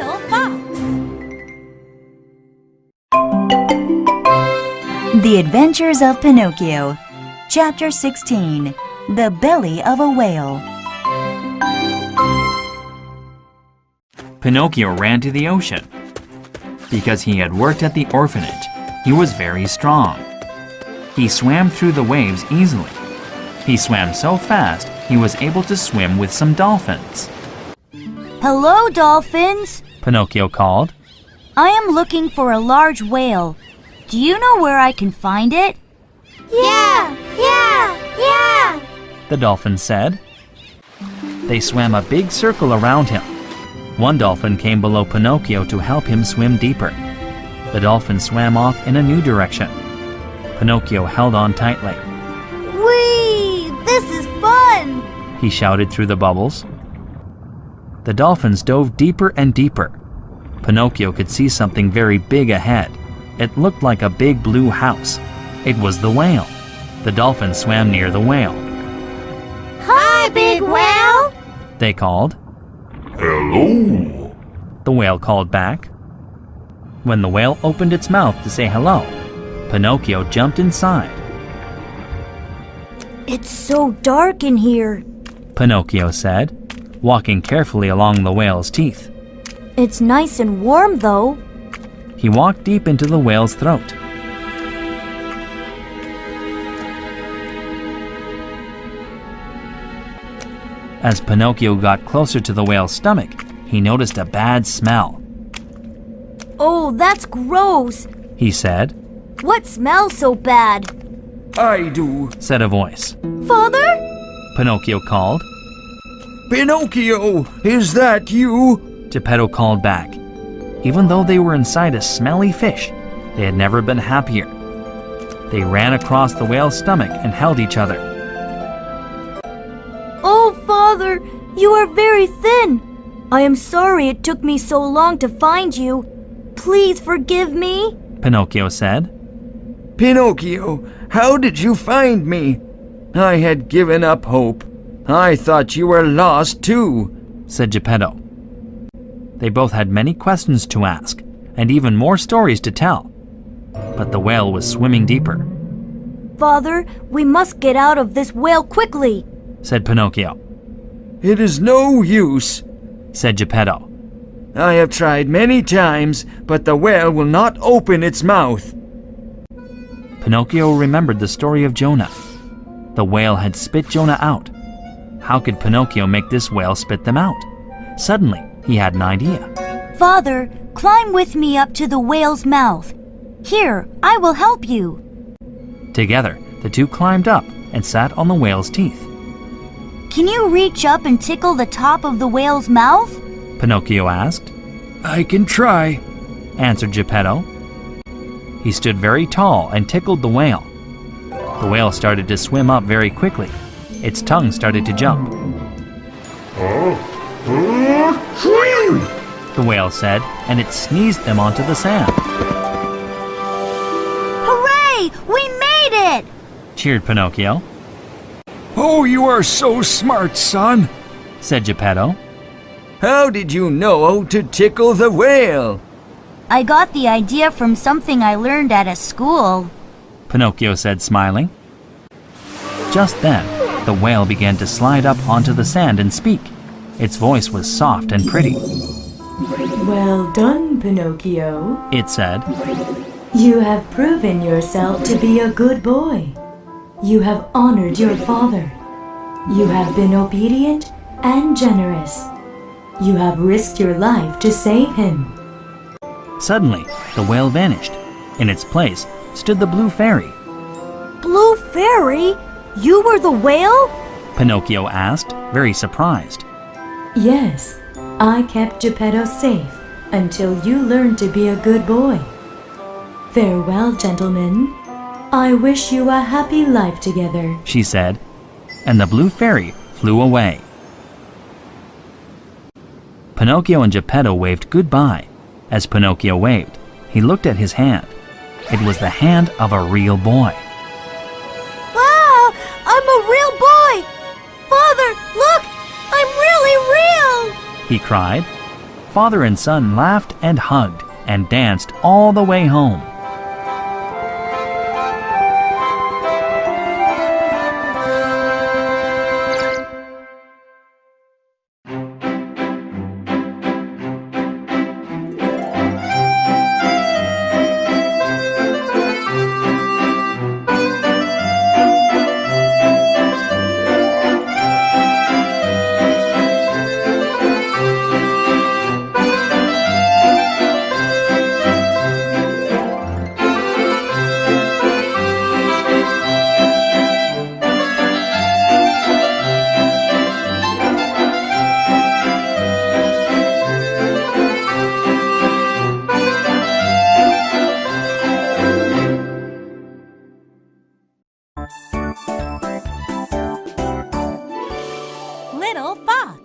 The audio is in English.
little fox. The Adventures of Pinocchio, Chapter 16, The Belly of a Whale. Pinocchio ran to the ocean. Because he had worked at the orphanage, he was very strong. He swam through the waves easily. He swam so fast, he was able to swim with some dolphins. Hello, dolphins, Pinocchio called. I am looking for a large whale. Do you know where I can find it? Yeah! The dolphin said. They swam a big circle around him. One dolphin came below Pinocchio to help him swim deeper. The dolphin swam off in a new direction. Pinocchio held on tightly. Whee! This is fun! He shouted through the bubbles. The dolphins dove deeper and deeper. Pinocchio could see something very big ahead. It looked like a big blue house. It was the whale. The dolphins swam near the whale. Hi, big whale! They called. Hello! The whale called back. When the whale opened its mouth to say hello, Pinocchio jumped inside. It's so dark in here. Pinocchio said, walking carefully along the whale's teeth. It's nice and warm, though. He walked deep into the whale's throat. As Pinocchio got closer to the whale's stomach, he noticed a bad smell. Oh, that's gross. He said. What smells so bad? I do. Said a voice. Father? Pinocchio called. Pinocchio, is that you? Geppetto called back. Even though they were inside a smelly fish, they had never been happier. They ran across the whale's stomach and held each other. Oh, Father, you are very thin. I am sorry it took me so long to find you. Please forgive me, Pinocchio said. Pinocchio, how did you find me? I had given up hope. I thought you were lost too, said Geppetto. They both had many questions to ask and even more stories to tell. But the whale was swimming deeper. Father, we must get out of this whale quickly, said Pinocchio. It is no use, said Geppetto. I have tried many times, but the whale will not open its mouth. Pinocchio remembered the story of Jonah. The whale had spit Jonah out. How could Pinocchio make this whale spit them out? Suddenly, he had an idea. Father, climb with me up to the whale's mouth. Here, I will help you. Together, the two climbed up and sat on the whale's teeth. Can you reach up and tickle the top of the whale's mouth? Pinocchio asked. I can try, answered Geppetto. He stood very tall and tickled the whale. The whale started to swim up very quickly. Its tongue started to jump. The whale said, and it sneezed them onto the sand. Hooray! We made it! Cheered Pinocchio. Oh, you are so smart, son. Said Geppetto. How did you know to tickle the whale? I got the idea from something I learned at a school, Pinocchio said, smiling. Just then, the whale began to slide up onto the sand and speak. Its voice was soft and pretty. Well done, Pinocchio. It said. You have proven yourself to be a good boy. You have honored your father. You have been obedient and generous. You have risked your life to save him. Suddenly, the whale vanished. In its place stood the blue fairy. Blue fairy? You were the whale? Pinocchio asked, very surprised. Yes, I kept Geppetto safe until you learned to be a good boy. Farewell, gentlemen. I wish you a happy life together, she said, and the blue fairy flew away. Pinocchio and Geppetto waved goodbye. As Pinocchio waved, he looked at his hand. It was the hand of a real boy. Wow! I'm a real boy! Father, look! I'm really real! He cried. Father and son laughed and hugged and danced all the way home. Little fox.